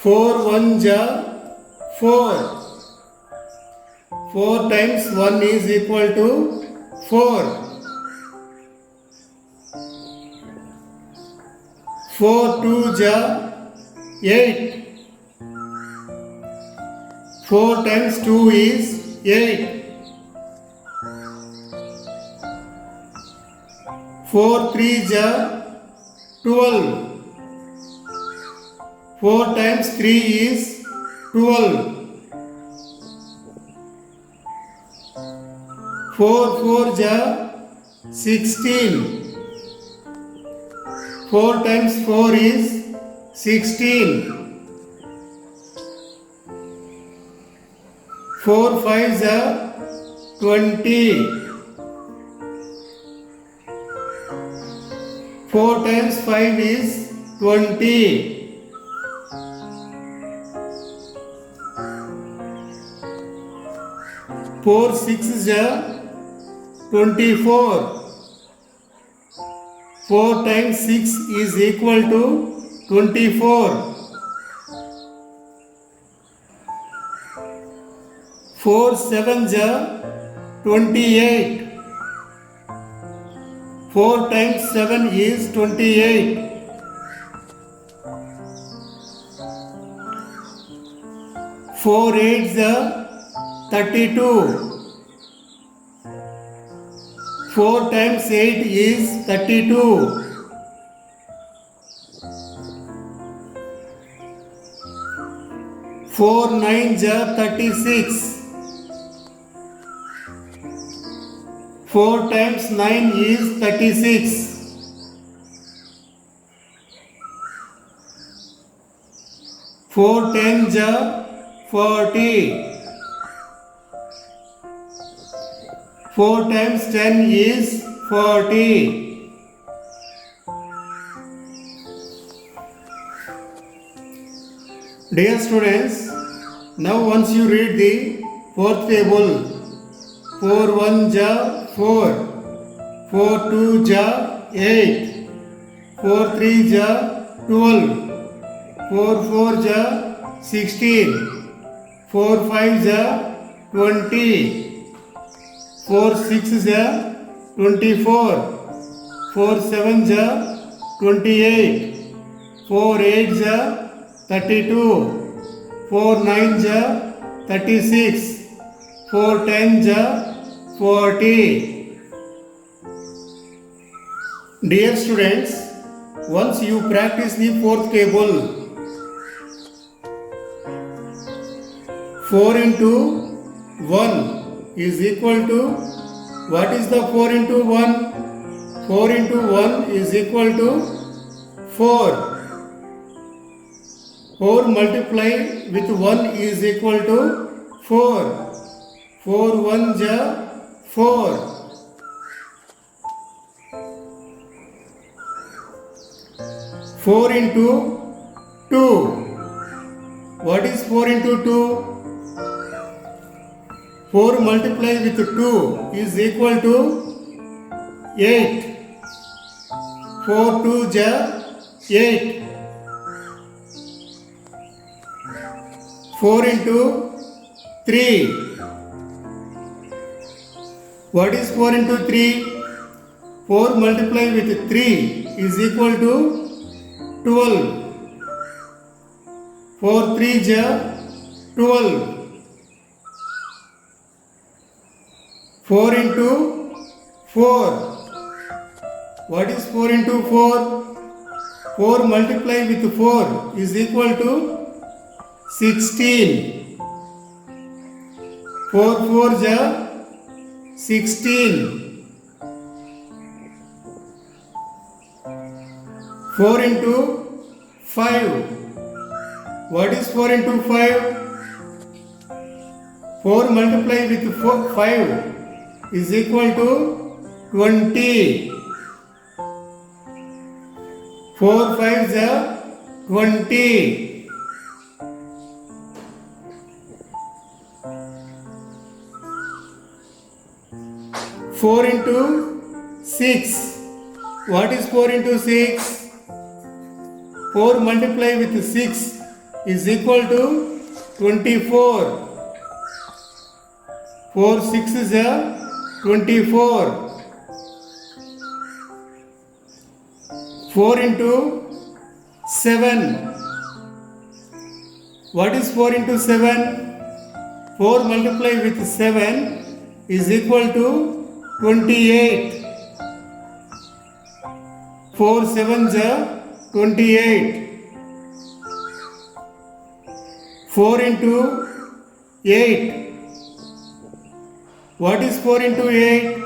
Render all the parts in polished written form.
4 1 ja 4. 4 times 1 is equal to 4. 4 2 ja 8. 4 times 2 is 8. 4 3 ja 12. 4 times 3 is 12. 4 4 ja 16. 4 times 4 is 16. 4 5 ja 20. 4 times 5 is 20. 4 6 ja 24. 4 times 6 is equal to 24. 4 7 ja 28. 4 times 7 is 28. 4 8 ja 32. 4 times 8 is 32. 4 9 ja 36. 4 times 9 is 36. 4 10 ja 40. 4 times 10 is 40. Dear students, now once you read the fourth table, 4 1 ja 4, 4 2 ja 8, 4 3 ja 12, 4 4 ja 16, 4 5 ja 20, 4 6 ja 24, 4 7 ja 28, 4 8 ja 32, 4 9 ja 36, 4 10 ja 40. Dear students, once you practice the fourth table, 4 into 1 is equal to, what is the 4 into 1? 4 into 1 is equal to 4. 4 multiplied with 1 is equal to 4. 4 1 ja 4. 4 into 2. What is 4 into 2? 4 multiplied with 2 is equal to 8. 4 2 ja 8. 4 into 3. What is 4 into 3? 4 multiplied with 3 is equal to 12. 4 3 ja 12. 4 into 4. What is 4 into 4? 4 multiplied with 4 is equal to 16. 4 4 ja 16. 4 into 5. What is 4 into 5? 4 multiplied with 5 is equal to 20. 4 5 ja 20. 4 into 6. What is 4 into 6? 4 multiplied with 6 is equal to 24. 4 6 is 24. 4 into 7. What is 4 into 7? 4 multiplied with 7 is equal to 28. 4 7s are 28. 4 into 8. What is 4 into 8?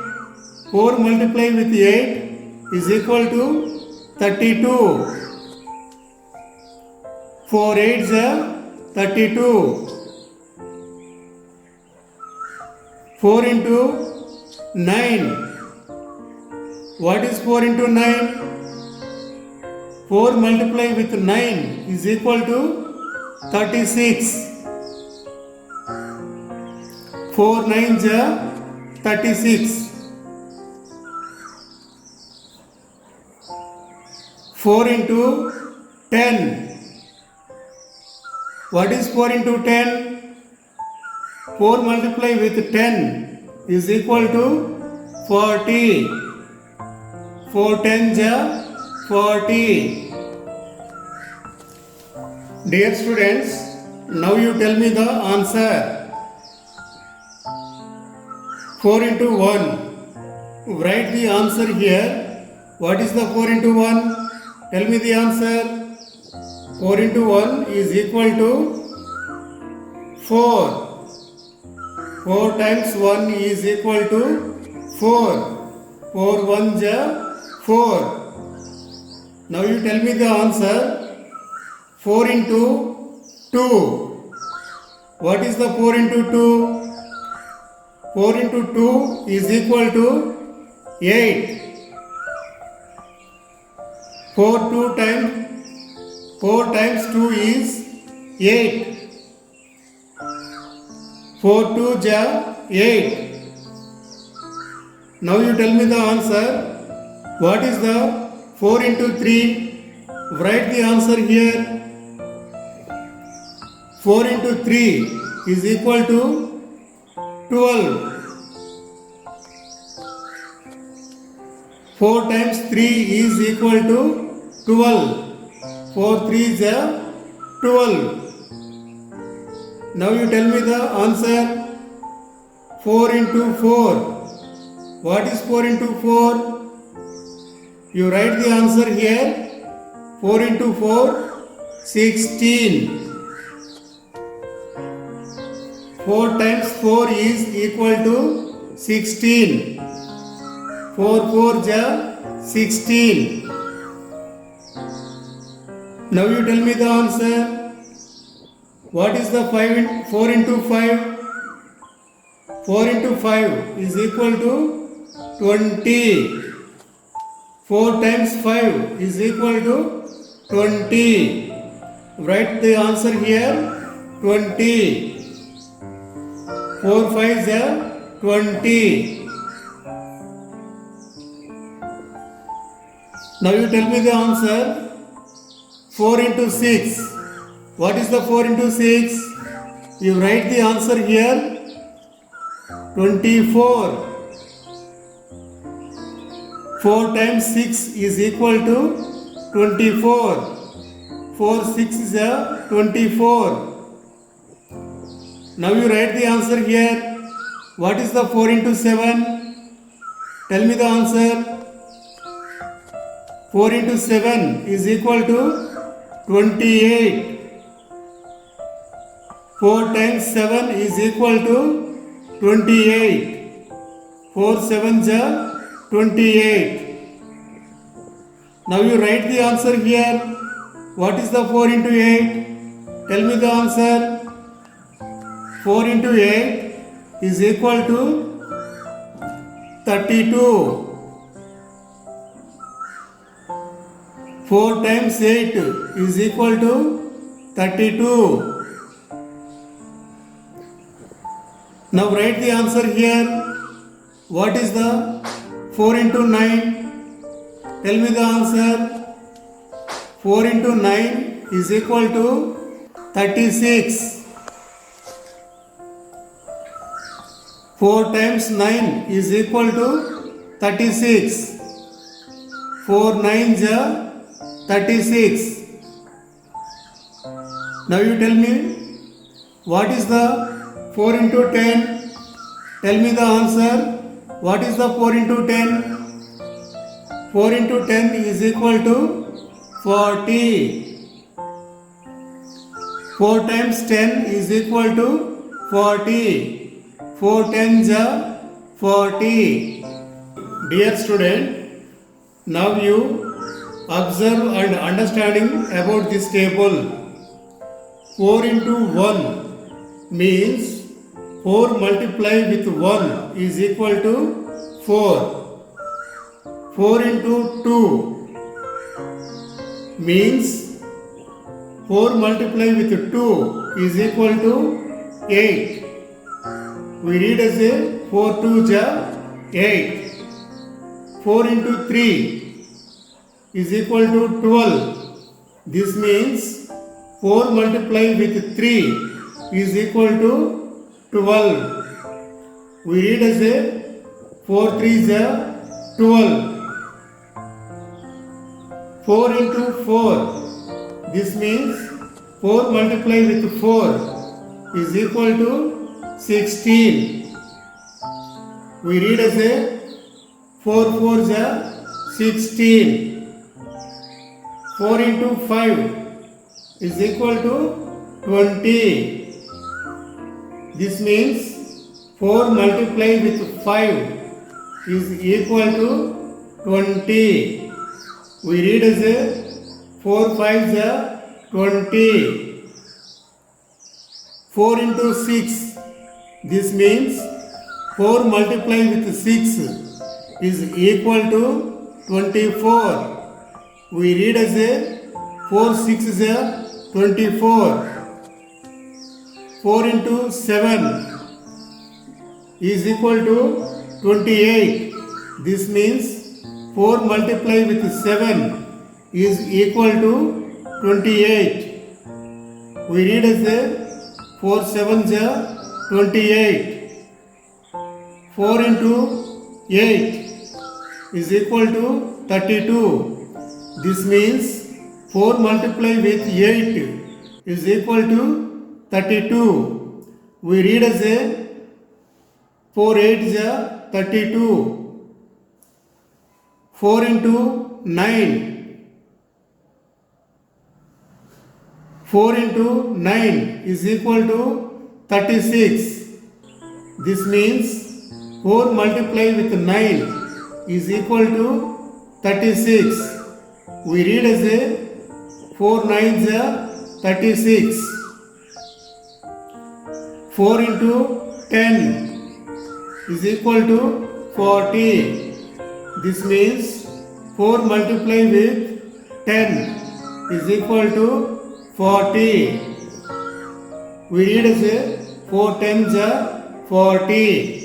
4 multiplied with 8 is equal to 32. 4 8s are 32. 4 into 9. What is 4 into 9? 4 multiplied with 9 is equal to 36. 4 9s are 36. 4 into 10. What is 4 into 10? 4 multiplied with 10 is equal to 40. 4 10s are 40. Dear students, now you tell me the answer. 4 into 1. Write the answer here. What is the 4 into 1? Tell me the answer. 4 into 1 is equal to 4. 4 times 1 is equal to 4. 4 1s are 4. Now you tell me the answer. 4 into 2. What is the 4 into 2? 4 into 2 is equal to 8. 4 times 2 is 8. 4 2s are 8. Now you tell me the answer. What is the 4 into 3? Write the answer here. 4 into 3 is equal to 12. 4 times 3 is equal to 12. 4 3s are 12. Now you tell me the answer. 4 into 4. What is 4 into 4? You write the answer here. 4 into 4, 16. 4 times 4 is equal to 16. 4 4s are 16. Now you tell me the answer. What is the 4 into 5? 4 into 5 is equal to 20. 4 times 5 is equal to 20. Write the answer here. 20. 4 5s are 20. Now you tell me the answer. 4 into 6. What is the 4 into 6? You write the answer here. 24. 4 times 6 is equal to 24. 4 6 is 24. Now you write the answer here. What is the 4 into 7? Tell me the answer. 4 into 7 is equal to 28. 4 times 7 is equal to 28. 4 7s are 28. Now you write the answer here. What is the 4 into 8? Tell me the answer. 4 into 8 is equal to 32. 4 times 8 is equal to 32. Now write the answer here. What is the 4 into 9? Tell me the answer. 4 into 9 is equal to 36. 4 times 9 is equal to 36. 4 9s are 36. Now you tell me, what is the 4 into 10? Tell me the answer. What is the 4 into 10? 4 into 10 is equal to 40. 4 times 10 is equal to 40. 4 tens are 40. Dear student, now you observe and understanding about this table. 4 into 1 means 4 multiplied with 1 is equal to 4. 4 into 2 means 4 multiplied with 2 is equal to 8. We read as a 4 2s are 8. 4 into 3 is equal to 12. This means 4 multiplied with 3 is equal to 12. We read as a 4 3s are 12. 4 into 4. This means 4 multiplied with 4 is equal to 16. We read as a 4 4s are 16. 4 into 5 is equal to 20. This means 4 multiplied with 5 is equal to 20. We read as a 4 5s are 20. 4 into 6. This means 4 multiplied with 6 is equal to 24. We read as a 4 6s are 24. 4 into 7 is equal to 28. This means 4 multiplied with 7 is equal to 28. We read as a 4 7s are 28. 4 into 8 is equal to 32. This means 4 multiplied with 8 is equal to 32. We read as a 4 8s are 32. 4 into 9. 4 into 9 is equal to 36. This means 4 multiplied with 9 is equal to 36. We read as a 4 9s are 36. 4 into 10 is equal to 40. This means 4 multiplied with 10 is equal to 40. We read as a 4 10s are 40.